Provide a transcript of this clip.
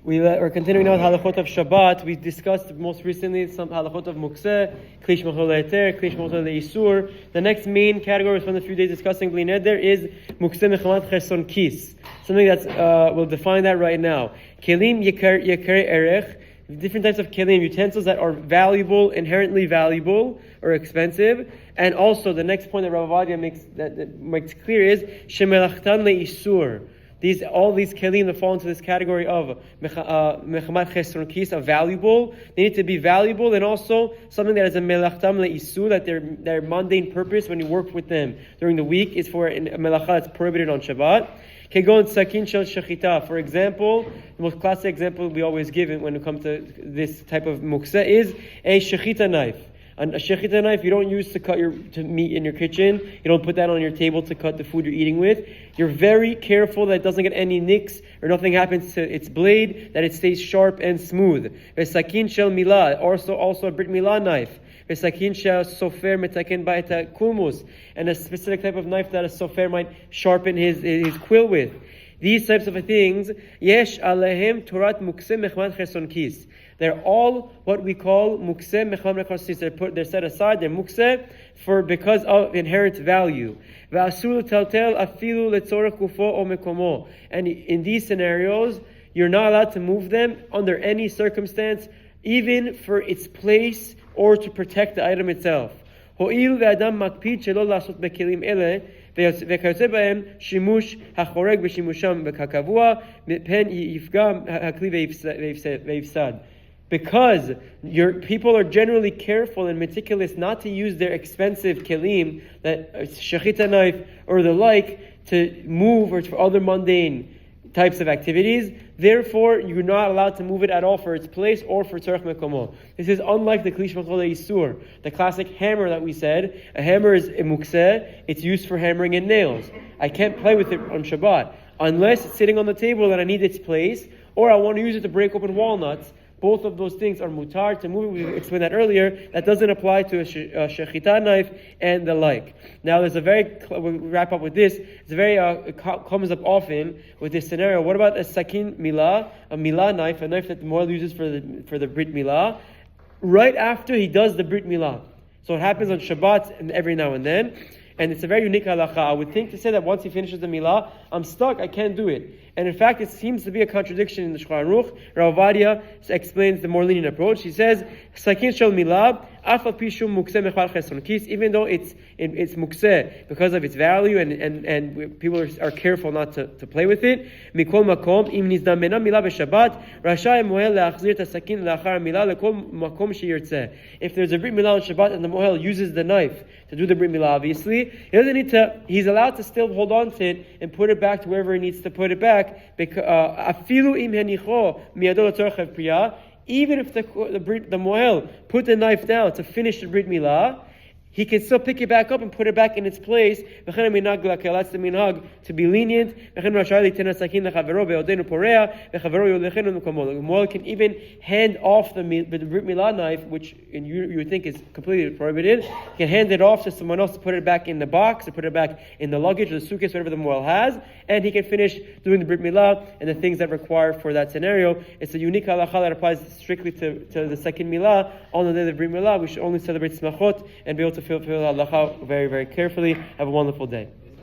We're continuing now with halachot of Shabbat. We discussed most recently some halachot of Muktze, Klish Machol Le'eter, Klish Machol Le'isur. The next main category we spent a few days discussing Bli Neder is Muktze Mechamat Chesron Kis. Something that's, we'll define that right now. Kelim Yekar Erech, different types of kelim, utensils that are valuable, inherently valuable or expensive. And also the next point that Rav Avadia makes clear is Shemelachtan Le'isur. All these kelim that fall into this category of Mechamat Chesron Kis are valuable. They need to be valuable and also something that is a melachtam le'isu, that their mundane purpose when you work with them during the week is for a melacha that's prohibited on Shabbat. Kegon sakin shel shechita. For example, the most classic example we always give when it comes to this type of muktze is a shechita knife. A shechita knife you don't use to cut to meat in your kitchen. You don't put that on your table to cut the food you're eating with. You're very careful that it doesn't get any nicks or nothing happens to its blade, that it stays sharp and smooth. Vesakin shel Mila, also a Brit Mila knife. Vesakin shel sofer metaken ba'eta kulmus, and a specific type of knife that a sofer might sharpen his quill with. These types of things, yesh alehem Torat Muktzeh Mechamat Chesron Kis. They're all what we call Muktze Mechamat Chesron Kis. They're set aside. They're Muktze because of inherent value. And in these scenarios, you're not allowed to move them under any circumstance, even for its place or to protect the item itself. וכיוצא בהם שימוש החורג בשימושם כקבוע מפן יפגע הכלי ויפסד. Because your people are generally careful and meticulous not to use their expensive kelim, that shechita knife or the like, to move or for other mundane types of activities. Therefore, you're not allowed to move it at all for its place or for tzarech mekomo. This is unlike the klish machol le'isur, the classic hammer that we said. A hammer is a muktze. It's used for hammering in nails. I can't play with it on Shabbat unless it's sitting on the table and I need its place, or I want to use it to break open walnuts. Both of those things are mutar to move. We explained that earlier. That doesn't apply to a shechita knife and the like. Now, we'll wrap up with this. It's it comes up often with this scenario. What about a sakin Mila, a Mila knife, a knife that the Moel uses for the Brit Mila, right after he does the Brit Mila? So it happens on Shabbat and every now and then. And it's a very unique halacha. I would think to say that once he finishes the Mila, I'm stuck, I can't do it. And in fact, it seems to be a contradiction in the Shulchan Aruch. Rav Avadia explains the more lenient approach. He says, Sakin shel Mila, afa pishum Muktze Mechamat Chesron Kis, even though it's Muktze because of its value and people are careful not to play with it. Mikol makom, im nizdamena Mila b'Shabbat, rashay moel le'achzir et sakin le'achar Mila lekol makom sheyirtzeh. If there's a Brit Mila on Shabbat and the moel uses the knife to do the Brit Mila, obviously, he's allowed to still hold on to it and put it back to wherever he needs to put it back. Even if the moel put the knife down to finish the Brit Milah, he can still pick it back up and put it back in its place. That's the minhag, to be lenient. The moel can even hand off the Brit Milah knife, which you would think is completely prohibited. He can hand it off to someone else to put it back in the box, or put it back in the luggage, or the suitcase, whatever the moel has, and he can finish doing the Brit Milah and the things that require for that scenario. It's a unique halacha that applies strictly to the second Milah. On the day of the Brit Milah, we should only celebrate smachot and be able to fulfill halacha very, very carefully. Have a wonderful day.